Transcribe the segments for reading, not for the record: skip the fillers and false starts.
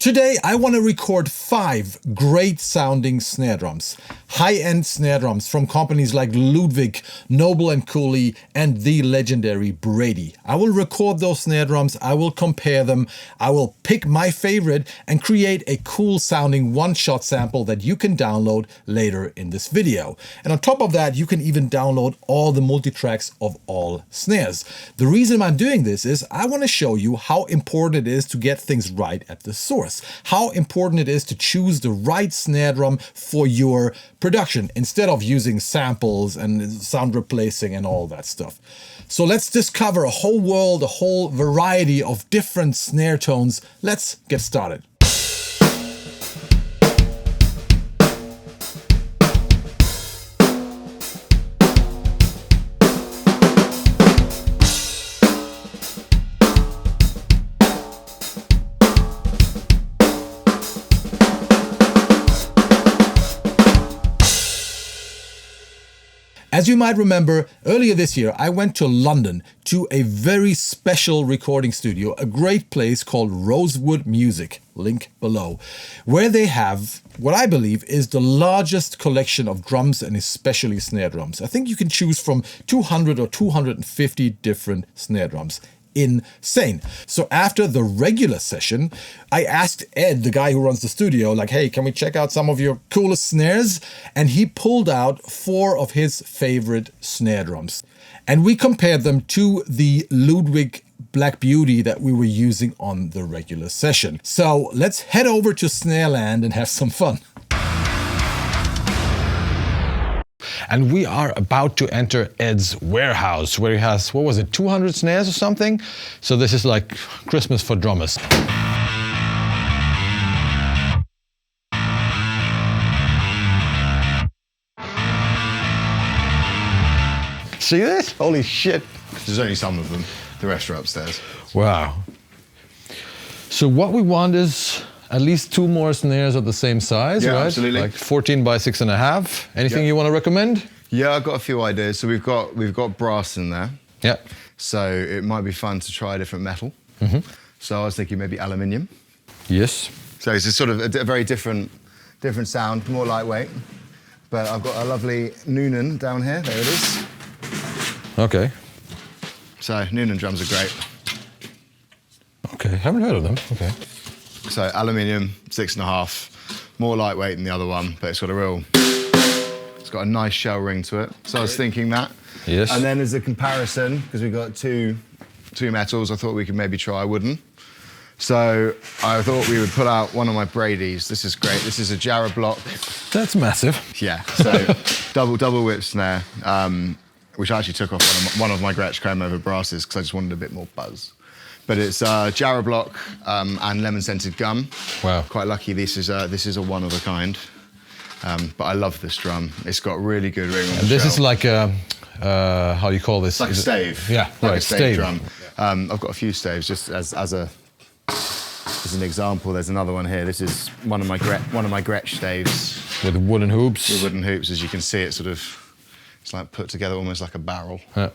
Today I want to record 5 great sounding snare drums. High-end snare drums from companies like Ludwig, Noble and Cooley, and the legendary Brady. I will record those snare drums, I will compare them, I will pick my favorite and create a cool sounding one-shot sample that you can download later in this video. And on top of that, you can even download all the multi-tracks of all snares. The reason I'm doing this is I want to show you how important it is to get things right at the source. How important it is to choose the right snare drum for your production instead of using samples and sound replacing and all that stuff. So let's discover a whole world, a whole variety of different snare tones. Let's get started. As you might remember, earlier this year, I went to London to a very special recording studio, a great place called Rosewood Music, link below, where they have what I believe is the largest collection of drums and especially snare drums. I think you can choose from 200 or 250 different snare drums. Insane. So after the regular session, I asked Ed, the guy who runs the studio, like, hey, can we check out some of your coolest snares? And he pulled out 4 of his favorite snare drums. And we compared them to the Ludwig Black Beauty that we were using on the regular session. So let's head over to Snareland and have some fun. And we are about to enter Ed's warehouse, where he has, what was it, 200 snares or something? So this is like Christmas for drummers. See this? Holy shit. There's only some of them. The rest are upstairs. Wow. So what we want is at least 2 more snares of the same size, yeah, right? Absolutely. Like 14 by 6.5. Anything you want to recommend? Yeah, I've got a few ideas. So we've got brass in there. Yeah. So it might be fun to try a different metal. So I was thinking maybe aluminium. Yes. So it's a sort of a very different sound, more lightweight. But I've got a lovely Noonan down here. There it is. Okay. So Noonan drums are great. Okay, haven't heard of them. Okay. So aluminium, 6.5, more lightweight than the other one, but it's got a nice shell ring to it. So I was thinking that. Yes. And then as a comparison, because we've got two metals, I thought we could maybe try wooden. So I thought we would pull out one of my Brady's. This is great. This is a Jarrah block. That's massive. Yeah. So double whip snare, which I actually took off one of my Gretsch chrome over brasses because I just wanted a bit more buzz. But it's Jarrah block and lemon scented gum. Wow. Quite lucky. This is a one of a kind. But I love this drum. It's got really good ring on the This shell. is like a, how do you call this? It's like a stave. Yeah, like right, a stave drum. I've got a few staves just as an example. There's another one here. This is one of my Gretsch staves. With wooden hoops. With wooden hoops, as you can see, it's like put together almost like a barrel. Yeah.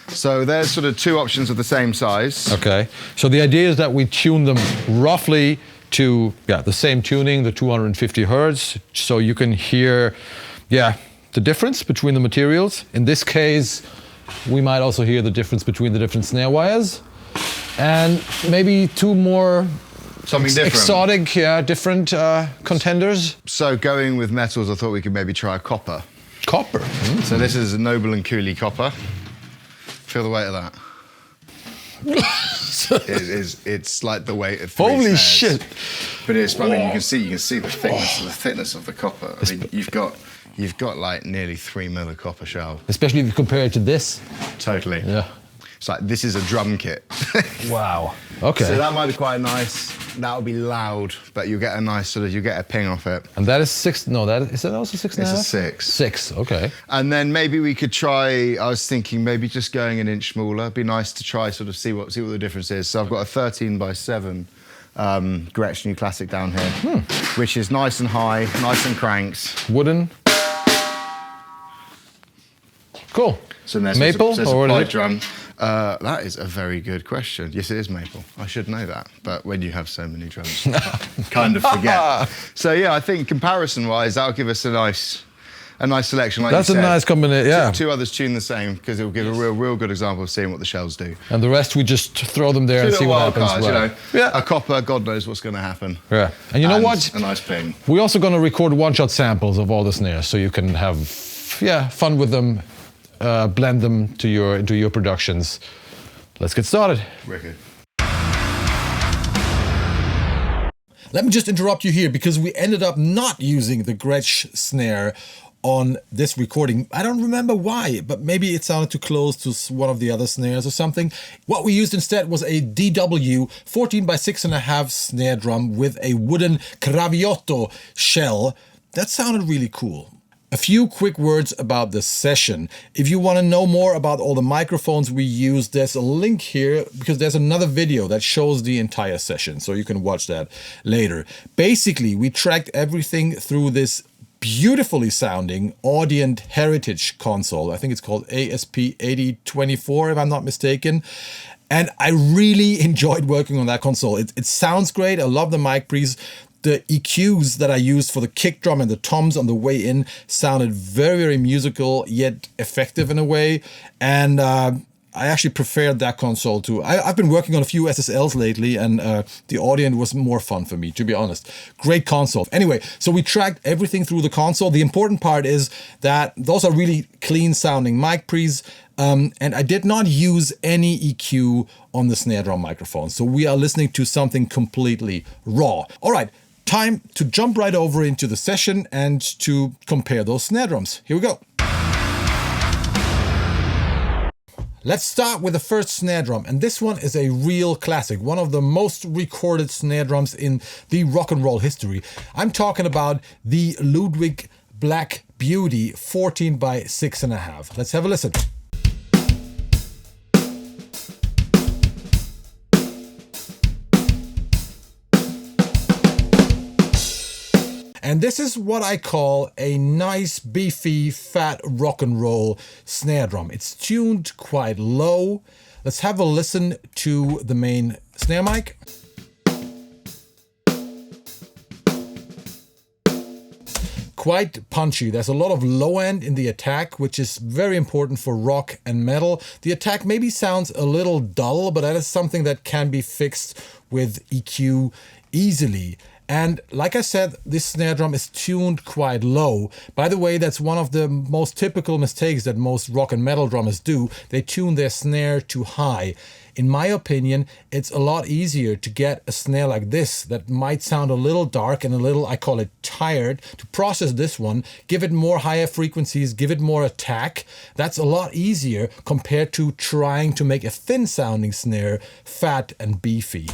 So there's sort of 2 options of the same size. Okay. So the idea is that we tune them roughly to the same tuning, the 250 hertz, so you can hear the difference between the materials. In this case, we might also hear the difference between the different snare wires, and maybe 2 more Something different. Exotic, different contenders. So going with metals, I thought we could maybe try copper. Copper. So this is a Noble and Cooley copper. Feel the weight of that. It's like the weight of 3 Holy snares. shit! But it's, I mean, you can see the thickness of the copper. I mean, you've got like nearly 3 mil of copper shell. Especially if you compare it to this. Totally. Yeah. It's like this is a drum kit. Wow. Okay. So that might be quite nice. That'll be loud, but you get a nice you get a ping off it. And that is 6. No, is that also 6.5? It's a 6. 6. Okay. And then maybe we could try. I was thinking maybe just going an inch smaller. It'd be nice to try see what the difference is. So I've got a 13 by 7 Gretsch New Classic down here, which is nice and high, nice and cranked. Wooden. Cool. So there's Maple there's or a what is pipe it? drum. That is a very good question. Yes, it is maple. I should know that. But when you have so many drums, you kind of forget. So yeah, I think comparison-wise, that'll give us a nice selection. Like That's you said. a nice combination, yeah. Two others tune the same, because it will give a real good example of seeing what the shells do. And the rest, we just throw them there and see what happens. Cards, you know. Yeah. A copper, God knows what's going to happen. Yeah. And you know what? A nice ping. We're also going to record one-shot samples of all the snares, so you can have fun with them, blend them into your productions. Let's get started. Wicked. Let me just interrupt you here, because we ended up not using the Gretsch snare on this recording. I don't remember why, but maybe it sounded too close to one of the other snares or something. What we used instead was a DW 14 by 6.5 snare drum with a wooden Cravioto shell. That sounded really cool. A few quick words about the session. If you want to know more about all the microphones we used, there's a link here, because there's another video that shows the entire session, so you can watch that later. Basically, we tracked everything through this beautifully sounding Audient Heritage console. I think it's called ASP8024, if I'm not mistaken. And I really enjoyed working on that console. It sounds great. I love the mic pre's. The EQs that I used for the kick drum and the toms on the way in sounded very, very musical, yet effective in a way. And I actually preferred that console too. I've been working on a few SSLs lately, and the Audient was more fun for me, to be honest. Great console. Anyway, so we tracked everything through the console. The important part is that those are really clean sounding mic pre's. And I did not use any EQ on the snare drum microphone. So we are listening to something completely raw. All right. Time to jump right over into the session and to compare those snare drums. Here we go. Let's start with the first snare drum, and this one is a real classic, one of the most recorded snare drums in the rock and roll history. I'm talking about the Ludwig Black Beauty 14 by 6.5. Let's have a listen. And this is what I call a nice, beefy, fat rock and roll snare drum. It's tuned quite low. Let's have a listen to the main snare mic. Quite punchy. There's a lot of low end in the attack, which is very important for rock and metal. The attack maybe sounds a little dull, but that is something that can be fixed with EQ easily. And like I said, this snare drum is tuned quite low. By the way, that's one of the most typical mistakes that most rock and metal drummers do. They tune their snare too high. In my opinion, it's a lot easier to get a snare like this that might sound a little dark and a little, I call it tired, to process this one, give it more higher frequencies, give it more attack. That's a lot easier compared to trying to make a thin sounding snare fat and beefy.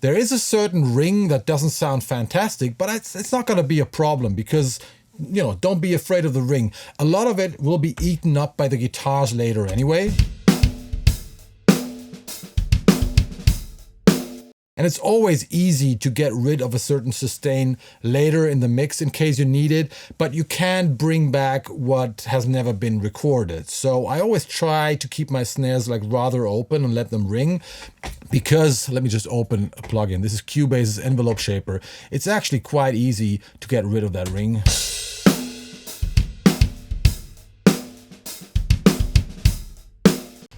There is a certain ring that doesn't sound fantastic, but it's not going to be a problem because, you know, don't be afraid of the ring. A lot of it will be eaten up by the guitars later anyway. And it's always easy to get rid of a certain sustain later in the mix in case you need it, but you can't bring back what has never been recorded. So I always try to keep my snares like rather open and let them ring, because let me just open a plugin. This is Cubase's envelope shaper. It's actually quite easy to get rid of that ring.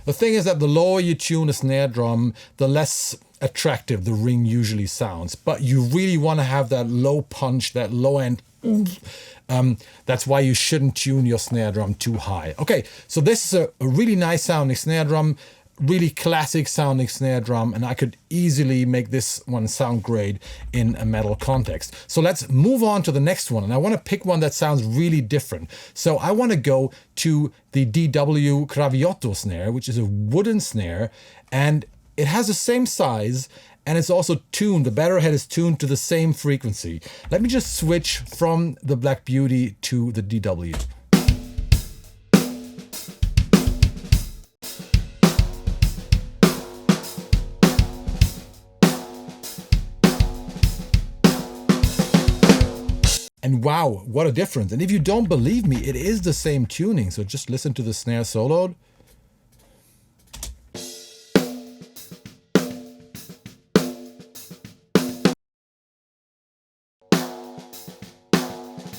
The thing is that the lower you tune a snare drum, the less attractive the ring usually sounds. But you really want to have that low punch, that low end. That's why you shouldn't tune your snare drum too high. Okay, so this is a really nice sounding snare drum, really classic sounding snare drum, and I could easily make this one sound great in a metal context. So let's move on to the next one, and I want to pick one that sounds really different. So I want to go to the DW Cravioto snare, which is a wooden snare, and it has the same size, and it's also tuned, the batter head is tuned to the same frequency. Let me just switch from the Black Beauty to the DW. And And wow, what a difference. And if you don't believe me, it is the same tuning. So just listen to the snare soloed.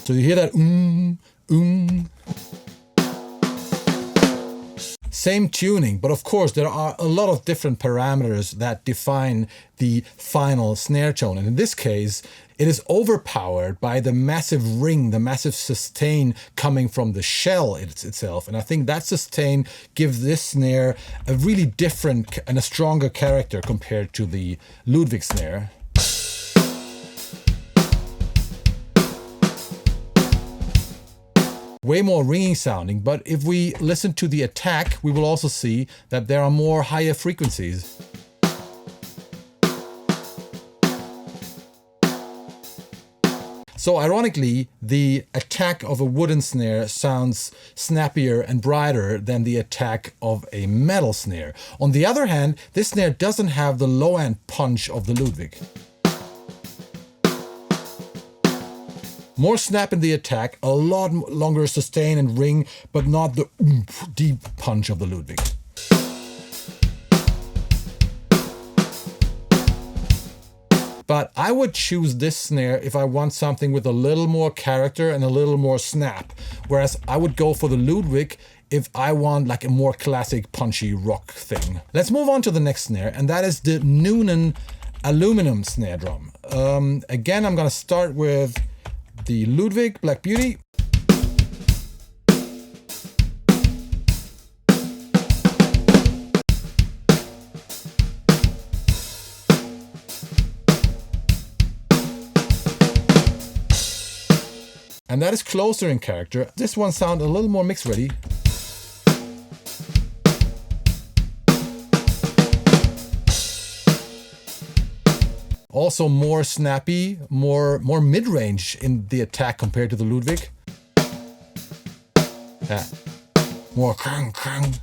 So you hear that Same tuning, but of course there are a lot of different parameters that define the final snare tone. And in this case, it is overpowered by the massive ring, the massive sustain coming from the shell itself. And I think that sustain gives this snare a really different and a stronger character compared to the Ludwig snare. Way more ringing sounding, but if we listen to the attack, we will also see that there are more higher frequencies. So ironically, the attack of a wooden snare sounds snappier and brighter than the attack of a metal snare. On the other hand, this snare doesn't have the low end punch of the Ludwig. More snap in the attack, a lot longer sustain and ring, but not the deep punch of the Ludwig. But I would choose this snare if I want something with a little more character and a little more snap. Whereas I would go for the Ludwig if I want like a more classic punchy rock thing. Let's move on to the next snare, and that is the Noonan aluminum snare drum. Again, I'm gonna start with the Ludwig Black Beauty. And that is closer in character. This one sounds a little more mix ready. Also more snappy, more mid-range in the attack compared to the Ludwig. Yeah. More krang krang.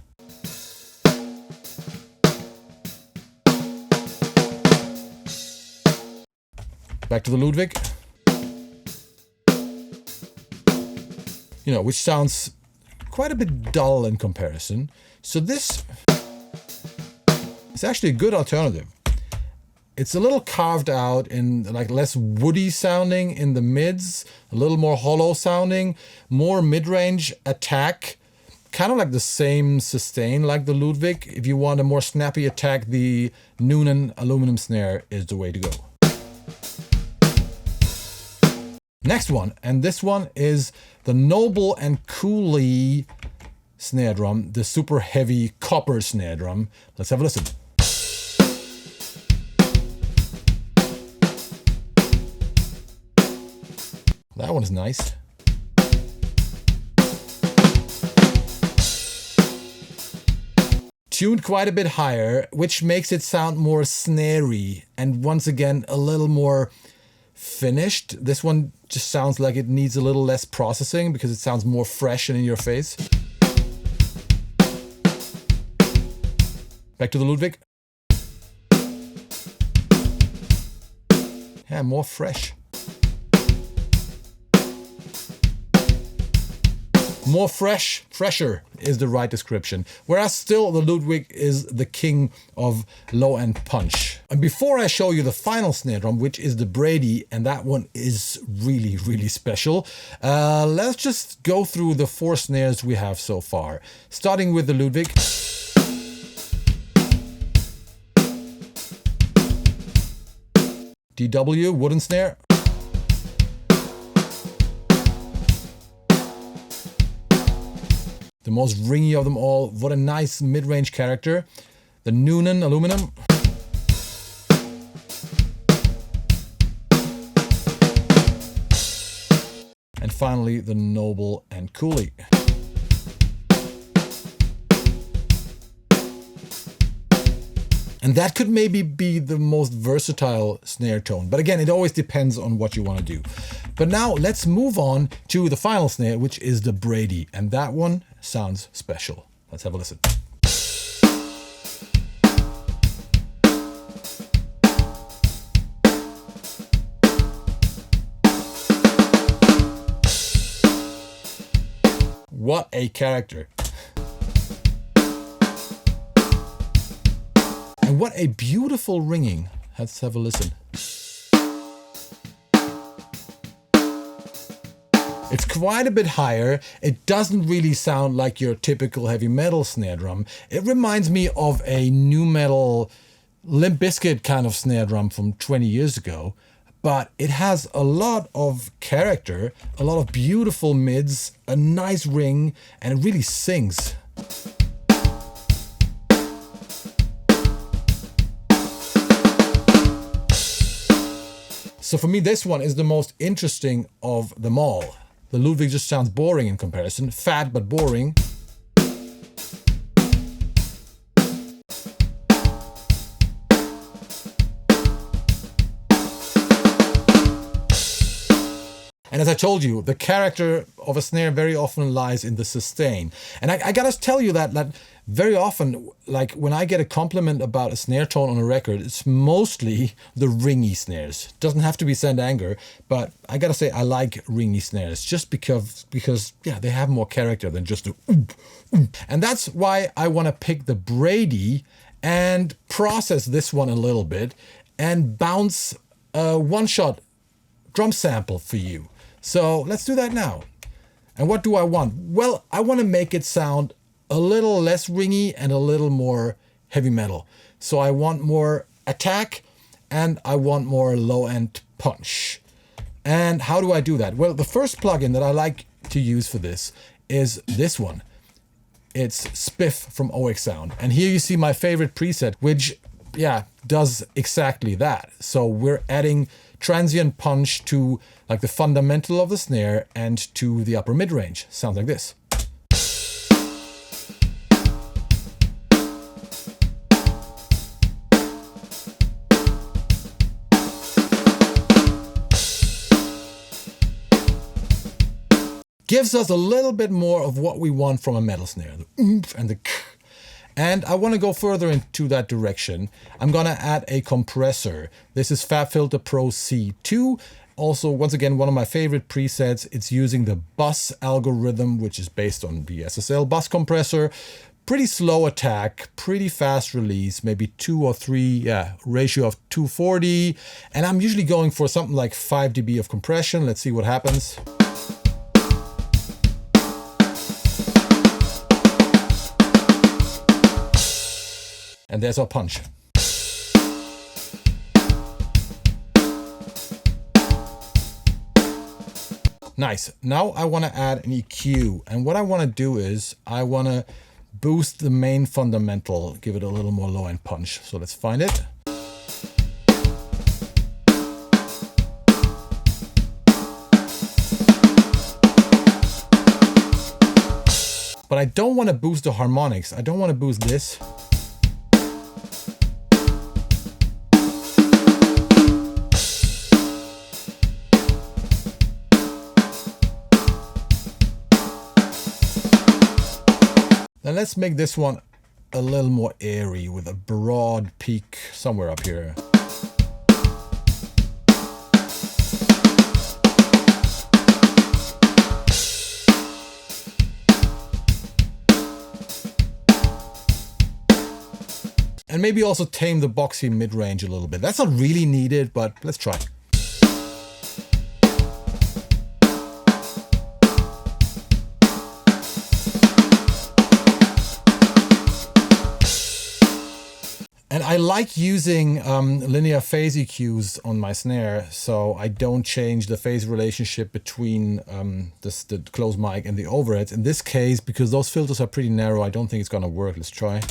Back to the Ludwig. You know, which sounds quite a bit dull in comparison. So this is actually a good alternative. It's a little carved out in like less woody sounding in the mids, a little more hollow sounding, more mid-range attack, kind of like the same sustain like the Ludwig. If you want a more snappy attack, the Noonan aluminum snare is the way to go. Next one, and this one is the Noble and Cooley snare drum, the super heavy copper snare drum. Let's have a listen. That one is nice. Tuned quite a bit higher, which makes it sound more snarey and once again a little more finished. This one just sounds like it needs a little less processing because it sounds more fresh and in your face. Back to the Ludwig. Yeah, more fresh. More fresher is the right description. Whereas still the Ludwig is the king of low-end punch. And before I show you the final snare drum, which is the Brady, and that one is really, really special, let's just go through the 4 snares we have so far. Starting with the Ludwig. DW, wooden snare. The most ringy of them all. What a nice mid-range character. The Noonan aluminum. And finally, the Noble and Cooley. And that could maybe be the most versatile snare tone. But again, it always depends on what you want to do. But now let's move on to the final snare, which is the Brady. And that one sounds special. Let's have a listen. a character. And what a beautiful ringing. Let's have a listen. It's quite a bit higher. It doesn't really sound like your typical heavy metal snare drum. It reminds me of a nu metal Limp Bizkit kind of snare drum from 20 years ago. But it has a lot of character, a lot of beautiful mids, a nice ring, and it really sings. So for me, this one is the most interesting of them all. The Ludwig just sounds boring in comparison, fat but boring. And as I told you, the character of a snare very often lies in the sustain. And I gotta tell you that very often, like when I get a compliment about a snare tone on a record, it's mostly the ringy snares. Doesn't have to be Send Anger, but I gotta say I like ringy snares just because yeah, they have more character than just the oomp, oomp. And that's why I wanna pick the Brady and process this one a little bit and bounce a one-shot drum sample for you. So let's do that now. And what do I want? Well, I want to make it sound a little less ringy and a little more heavy metal. So I want more attack and I want more low-end punch. And how do I do that? Well, the first plugin that I like to use for this is this one. It's Spiff from OX Sound. And here you see my favorite preset, which, yeah, does exactly that. So we're adding transient punch to like the fundamental of the snare and to the upper mid-range. Sounds like this. Gives us a little bit more of what we want from a metal snare, the oomph and the k. And I want to go further into that direction. I'm going to add a compressor. This is FabFilter Pro C2. Also, once again, one of my favorite presets. It's using the bus algorithm, which is based on the SSL bus compressor. Pretty slow attack, pretty fast release, maybe 2 or 3, yeah, ratio of 240. And I'm usually going for something like 5 dB of compression. Let's see what happens. And there's our punch. Nice. Now I want to add an EQ. And what I want to do is I want to boost the main fundamental, give it a little more low-end punch. So let's find it. But I don't want to boost the harmonics. I don't want to boost this. And let's make this one a little more airy with a broad peak somewhere up here. And maybe also tame the boxy mid-range a little bit. That's not really needed, but let's try. And I like using linear phase EQs on my snare, so I don't change the phase relationship between the close mic and the overheads. In this case, because those filters are pretty narrow, I don't think it's gonna work. Let's try.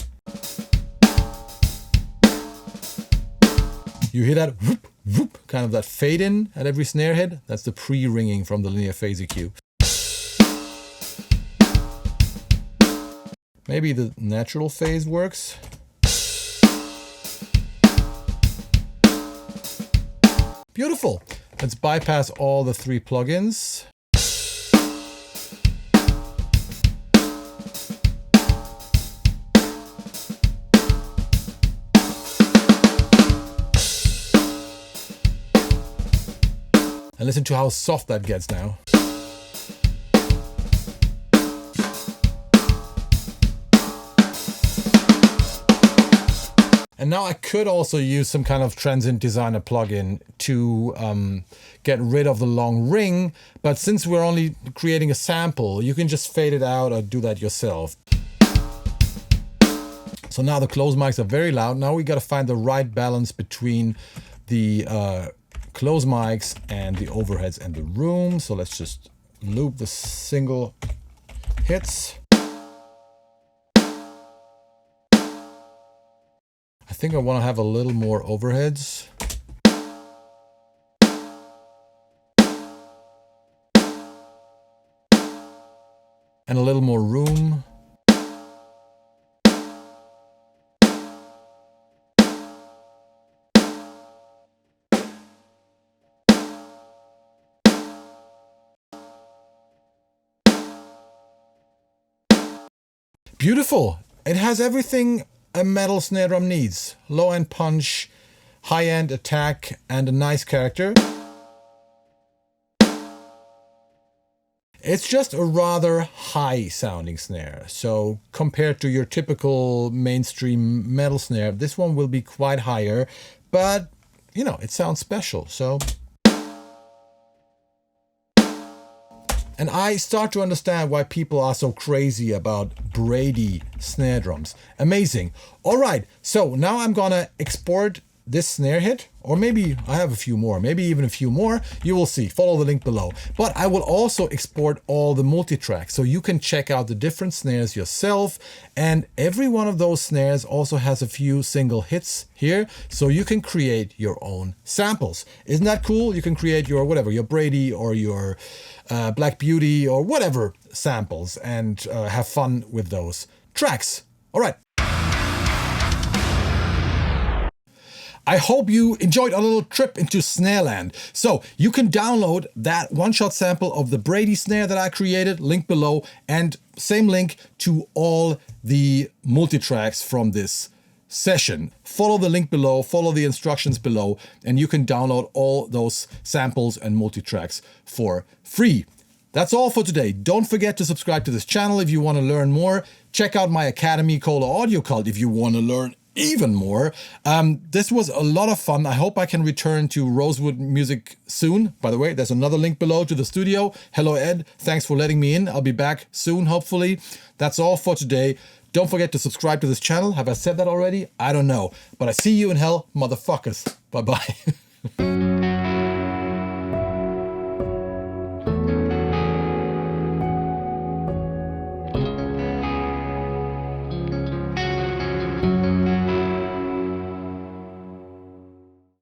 You hear that whoop, whoop, kind of that fade in at every snare head? That's the pre-ringing from the linear phase EQ. Maybe the natural phase works. Beautiful. Let's bypass all the 3 plugins. And listen to how soft that gets now. And now I could also use some kind of Transient Designer plugin to get rid of the long ring. But since we're only creating a sample, you can just fade it out or do that yourself. So now the close mics are very loud. Now we got to find the right balance between the close mics and the overheads and the room. So let's just loop the single hits. I think I want to have a little more overheads. And a little more room. Beautiful. It has everything a metal snare drum needs. Low-end punch, high-end attack, and a nice character. It's just a rather high-sounding snare. So compared to your typical mainstream metal snare, this one will be quite higher, but you know, it sounds special. So and I start to understand why people are so crazy about Brady snare drums. Amazing. All right, so now I'm gonna export this snare hit, or maybe I have a few more, maybe even a few more. You will see, follow the link below. But I will also export all the multi-tracks so you can check out the different snares yourself. And every one of those snares also has a few single hits here, so you can create your own samples. Isn't that cool? You can create your whatever, your Brady or your Black Beauty or whatever samples and have fun with those tracks. All right. I hope you enjoyed a little trip into Snareland. So you can download that one-shot sample of the Brady snare that I created, link below, and same link to all the multi-tracks from this session. Follow the link below, follow the instructions below, and you can download all those samples and multi-tracks for free. That's all for today. Don't forget to subscribe to this channel if you want to learn more. Check out my Academy Kohle Audio Cult if you want to learn even more. This was a lot of fun. I hope I can return to Rosewood Music soon. By the way, there's another link below to the studio. Hello, Ed. Thanks for letting me in. I'll be back soon, hopefully. That's all for today. Don't forget to subscribe to this channel. Have I said that already? I don't know. But I see you in hell, motherfuckers. Bye-bye.